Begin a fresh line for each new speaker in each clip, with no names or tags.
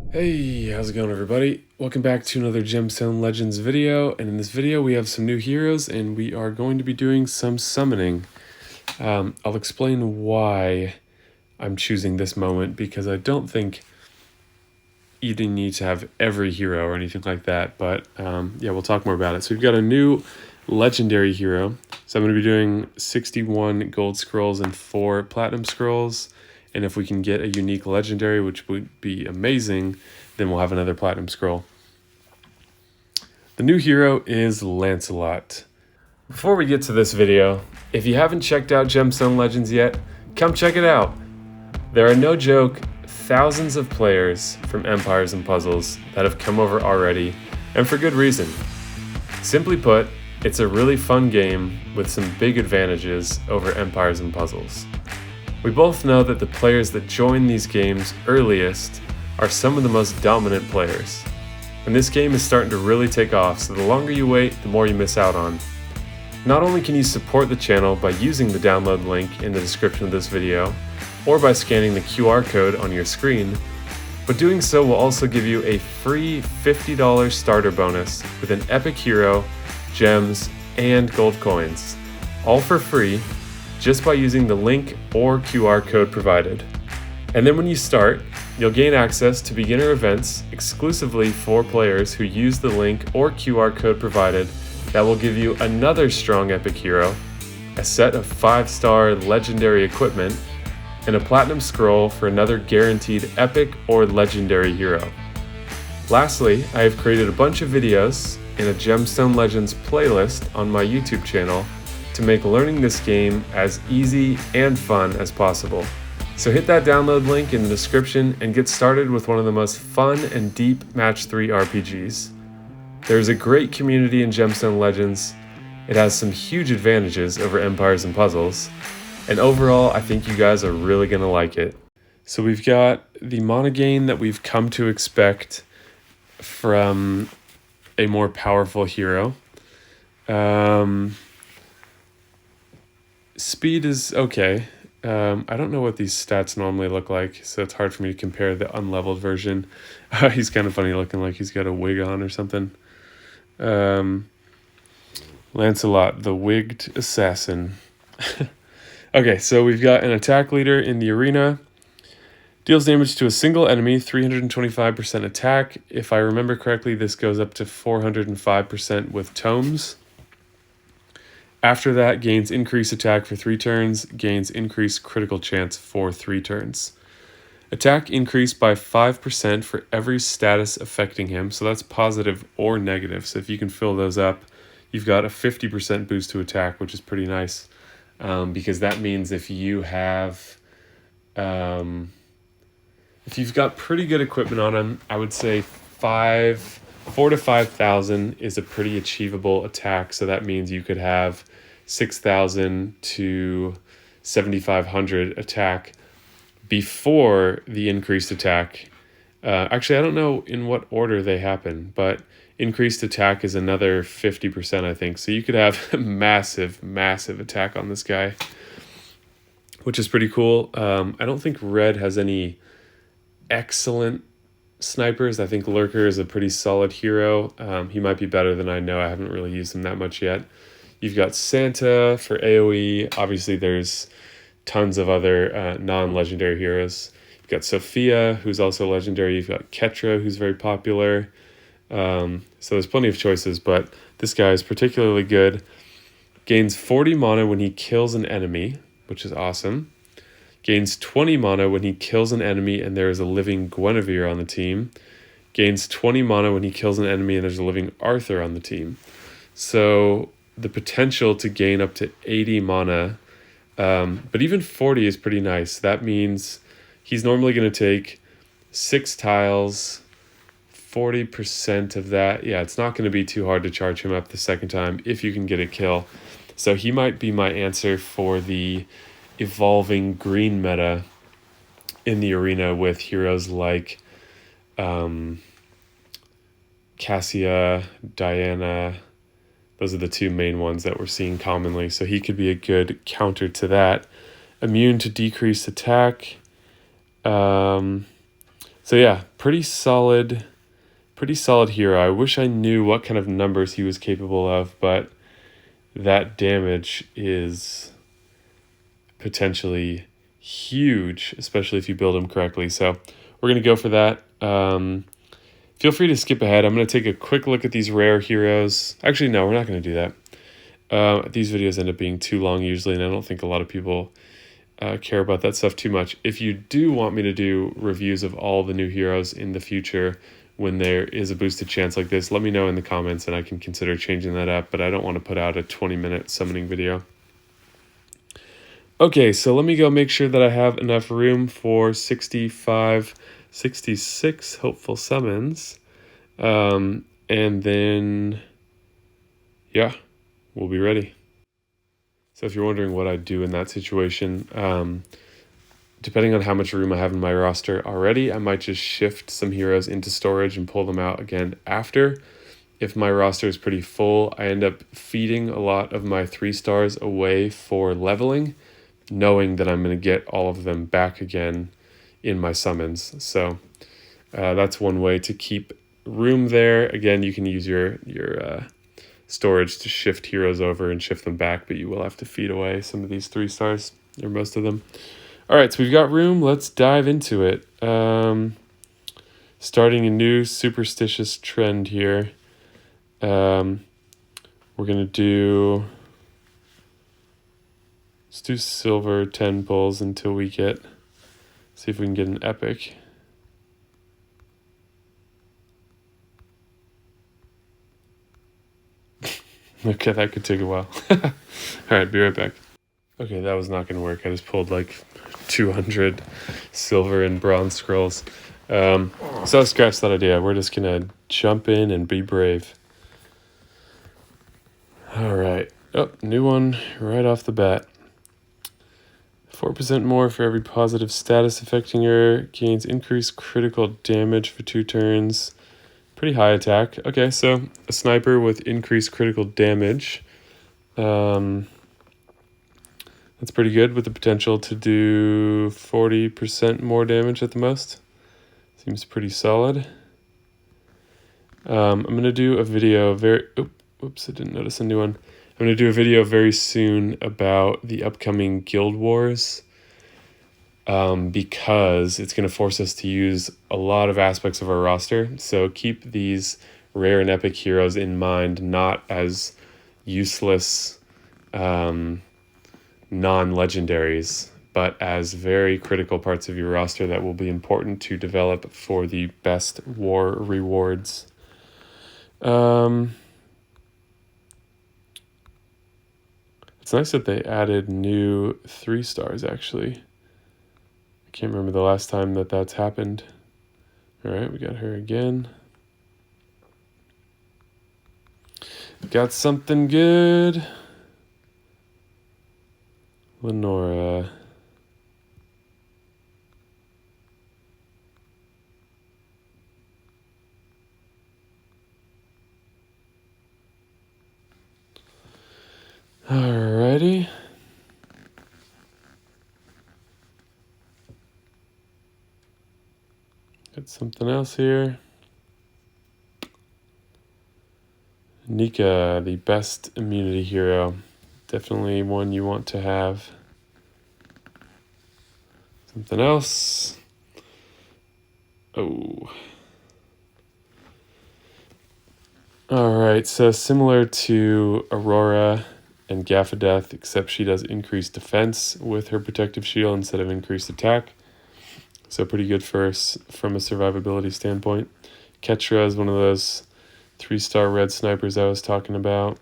Hey, how's it going everybody? Welcome back to another Gemstone Legends video, and in this video we have some new heroes and we are going to be doing some summoning. I'll explain why I'm choosing this moment because I don't think you didn't need to have every hero or anything like that, but yeah, we'll talk more about it. So we've got a new legendary hero. So I'm going to be doing 61 gold scrolls and 4 platinum scrolls. And if we can get a unique legendary, which would be amazing, then we'll have another platinum scroll. The new hero is Lancelot. Before we get to this video, if you haven't checked out Gemstone Legends yet, come check it out. There are no joke thousands of players from Empires and Puzzles that have come over already, and for good reason. Simply put, it's a really fun game with some big advantages over Empires and Puzzles. We both know that the players that join these games earliest are some of the most dominant players. And this game is starting to really take off, so the longer you wait, the more you miss out on. Not only can you support the channel by using the download link in the description of this video, or by scanning the QR code on your screen, but doing so will also give you a free $50 starter bonus with an epic hero, gems, and gold coins, all for free, just by using the link or QR code provided. And then when you start, you'll gain access to beginner events exclusively for players who use the link or QR code provided that will give you another strong epic hero, a set of 5-star legendary equipment, and a platinum scroll for another guaranteed epic or legendary hero. Lastly, I have created a bunch of videos in a Gemstone Legends playlist on my YouTube channel to make learning this game as easy and fun as possible. So hit that download link in the description and get started with one of the most fun and deep Match 3 RPGs. There's a great community in Gemstone Legends, it has some huge advantages over Empires and Puzzles, and overall I think you guys are really going to like it. So we've got the mana gain that we've come to expect from a more powerful hero. Speed is okay. I don't know what these stats normally look like, so it's hard for me to compare the unleveled version. He's kind of funny looking, like he's got a wig on or something. Lancelot, the wigged assassin. Okay, so we've got an attack leader in the arena. Deals damage to a single enemy, 325% attack. If I remember correctly, this goes up to 405% with tomes. After that, gains increased attack for 3 turns, gains increased critical chance for 3 turns. Attack increased by 5% for every status affecting him, so that's positive or negative. So if you can fill those up, you've got a 50% boost to attack, which is pretty nice, because that means if you have, if you've got pretty good equipment on him, I would say 4 to 5,000 is a pretty achievable attack. So that means you could have 6,000 to 7,500 attack before the increased attack. Actually, I don't know in what order they happen, but increased attack is another 50%, I think. So you could have massive, massive attack on this guy, which is pretty cool. I don't think Red has any excellent snipers. I think Lurker is a pretty solid hero. He might be better than I know. I haven't really used him that much yet. You've got Santa for AoE. Obviously, there's tons of other non-legendary heroes. You've got Sophia, who's also legendary. You've got Ketra, who's very popular. So there's plenty of choices, but this guy is particularly good. Gains 40 mana when he kills an enemy, which is awesome. Gains 20 mana when he kills an enemy and there is a living Guinevere on the team. Gains 20 mana when he kills an enemy and there's a living Arthur on the team. So the potential to gain up to 80 mana, but even 40 is pretty nice. That means he's normally going to take 6 tiles, 40% of that. Yeah, it's not going to be too hard to charge him up the second time if you can get a kill. So he might be my answer for the evolving green meta in the arena with heroes like Cassia, Diana. Those are the 2 main ones that we're seeing commonly. So he could be a good counter to that. Immune to decreased attack. So yeah, pretty solid hero. I wish I knew what kind of numbers he was capable of, but that damage is potentially huge, especially if you build him correctly. So we're going to go for that. Feel free to skip ahead. I'm going to take a quick look at these rare heroes. Actually, no, we're not going to do that. These videos end up being too long usually, and I don't think a lot of people care about that stuff too much. If you do want me to do reviews of all the new heroes in the future when there is a boosted chance like this, let me know in the comments and I can consider changing that up, but I don't want to put out a 20-minute summoning video. Okay, so let me go make sure that I have enough room for 65, 66 hopeful summons. And then, yeah, we'll be ready. So if you're wondering what I'd do in that situation, depending on how much room I have in my roster already, I might just shift some heroes into storage and pull them out again after. If my roster is pretty full, I end up feeding a lot of my 3 stars away for leveling, knowing that I'm going to get all of them back again in my summons. So that's one way to keep room there. Again, you can use your storage to shift heroes over and shift them back, but you will have to feed away some of these 3 stars, or most of them. All right, so we've got room. Let's dive into it. Starting a new superstitious trend here. We're going to do... Let's do silver 10 pulls until we get... See if we can get an epic. Okay, that could take a while. All right, be right back. Okay, that was not going to work. I just pulled like 200 silver and bronze scrolls. So scratch that idea. We're just going to jump in and be brave. All right. Oh, new one right off the bat. 4% more for every positive status affecting her. Gains increased critical damage for 2 turns. Pretty high attack. Okay, so a sniper with increased critical damage. That's pretty good, with the potential to do 40% more damage at the most. Seems pretty solid. I'm going to do a video oops, I didn't notice a new one. I'm going to do a video very soon about the upcoming Guild Wars, because it's going to force us to use a lot of aspects of our roster. So keep these rare and epic heroes in mind, not as useless non-legendaries, but as very critical parts of your roster that will be important to develop for the best war rewards. It's nice that they added new 3 stars, actually. I can't remember the last time that that's happened. All right, we got her again. Got something good. Lenora. Alrighty. Got something else here. Nika, the best immunity hero. Definitely one you want to have. Something else. Oh. Alright, so similar to Aurora and Gaffadeth, except she does increased defense with her protective shield instead of increased attack. So pretty good for us from a survivability standpoint. Ketra is one of those 3-star red snipers I was talking about.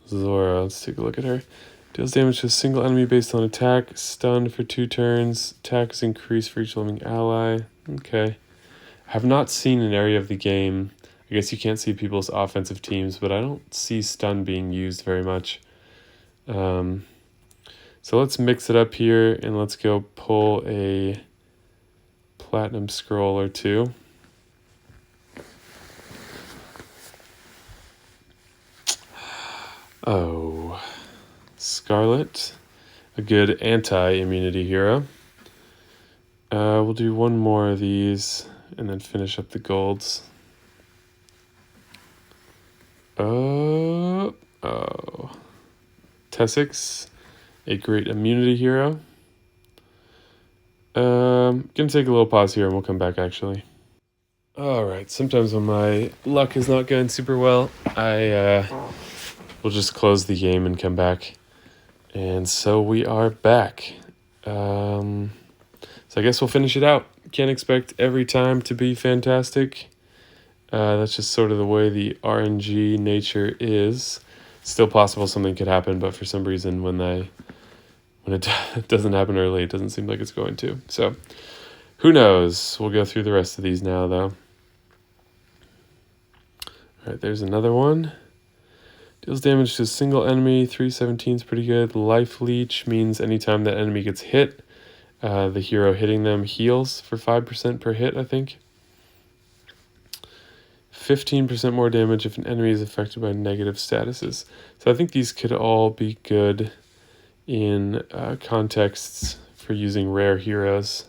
Zora, let's take a look at her. Deals damage to a single enemy based on attack. Stunned for 2 turns. Attack is increased for each living ally. Okay. I have not seen an area of the game. I guess you can't see people's offensive teams, but I don't see stun being used very much. So let's mix it up here and let's go pull a platinum scroll or 2. Oh. Scarlet, a good anti-immunity hero. We'll do one more of these and then finish up the golds. Oh. Tessix, a great immunity hero. Gonna take a little pause here and we'll come back actually. Alright, sometimes when my luck is not going super well, I will just close the game and come back. And so we are back. So I guess we'll finish it out. Can't expect every time to be fantastic. That's just sort of the way the RNG nature is. Still possible something could happen, but for some reason when it doesn't happen early, it doesn't seem like it's going to. So who knows? We'll go through the rest of these now, though. All right, there's another one. Deals damage to a single enemy. 317 is pretty good. Life Leech means anytime that enemy gets hit, the hero hitting them heals for 5% per hit, I think. 15% more damage if an enemy is affected by negative statuses. So I think these could all be good in contexts for using rare heroes.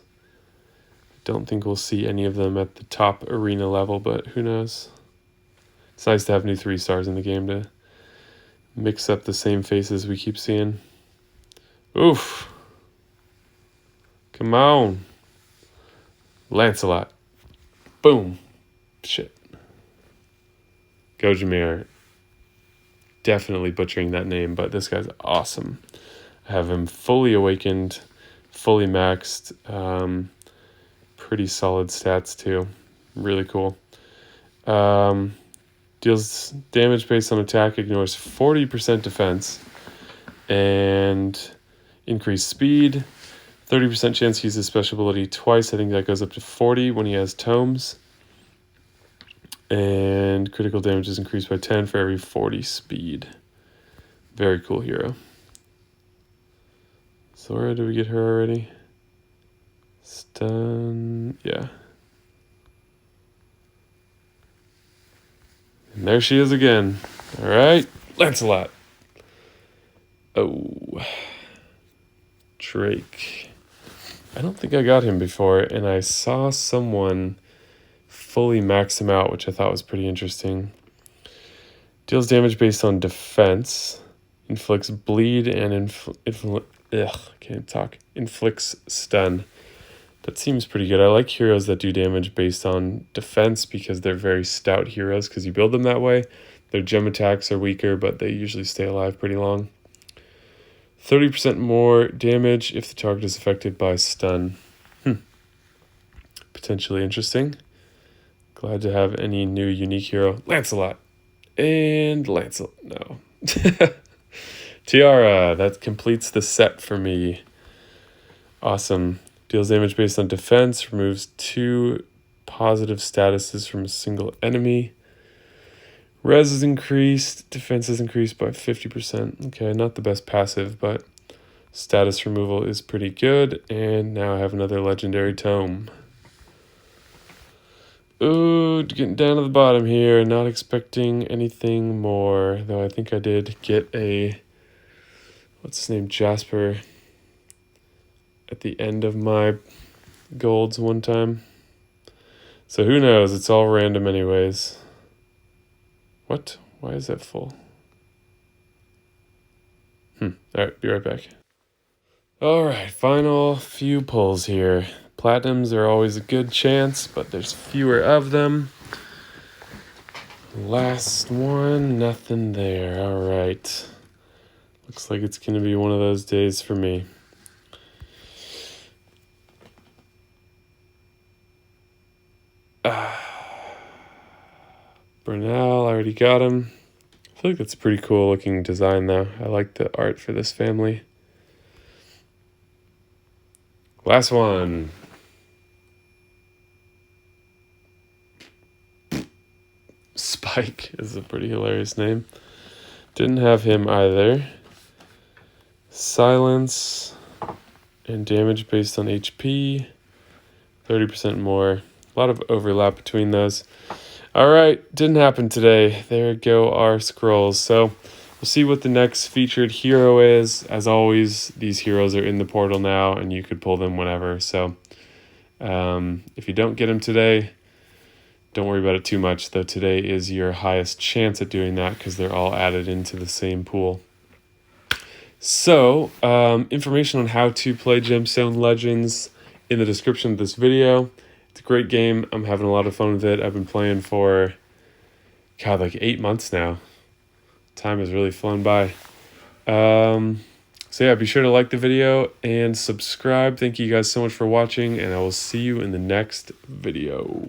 Don't think we'll see any of them at the top arena level, but who knows? It's nice to have new 3-stars in the game to mix up the same faces we keep seeing. Oof. Come on. Lancelot. Boom. Shit. Guinevere. Definitely butchering that name, but this guy's awesome. I have him fully awakened, fully maxed. Pretty solid stats too. Really cool. Deals damage based on attack, ignores 40% defense, and increased speed. 30% chance to use his special ability twice. I think that goes up to 40 when he has tomes. And critical damage is increased by 10 for every 40 speed. Very cool hero. Zora, did we get her already? Stun, yeah. And there she is again. All right, Lancelot. Oh, Drake. I don't think I got him before, and I saw someone fully max him out, which I thought was pretty interesting. Deals damage based on defense, inflicts bleed, and inflicts stun. That seems pretty good. I like heroes that do damage based on defense because they're very stout heroes because you build them that way. Their gem attacks are weaker, but they usually stay alive pretty long. 30% more damage if the target is affected by stun. Potentially interesting. Glad to have any new unique hero. Lancelot. And Lancelot. No. Tiara. That completes the set for me. Awesome. Deals damage based on defense. Removes 2 positive statuses from a single enemy. Res is increased. Defense is increased by 50%. Okay, not the best passive, but status removal is pretty good. And now I have another legendary tome. Ooh, getting down to the bottom here. Not expecting anything more. Though I think I did get a... What's his name? Jasper. At the end of my golds one time. So who knows? It's all random anyways. What? Why is that full? Alright, be right back. Alright, final few pulls here. Platinums are always a good chance, but there's fewer of them. Last one, nothing there. Alright. Looks like it's going to be one of those days for me. Bernal, I already got him. I feel like that's a pretty cool looking design though. I like the art for this family. Last one. Spike is a pretty hilarious name. Didn't have him either. Silence and damage based on HP. 30% more. A lot of overlap between those. All right, didn't happen today. There go our scrolls. So we'll see what the next featured hero is. As always, these heroes are in the portal now, and you could pull them whenever. So if you don't get them today, don't worry about it too much, though today is your highest chance at doing that because they're all added into the same pool. So, information on how to play Gemstone Legends in the description of this video. It's a great game. I'm having a lot of fun with it. I've been playing for, God, like 8 months now. Time has really flown by. So yeah, be sure to like the video and subscribe. Thank you guys so much for watching, and I will see you in the next video.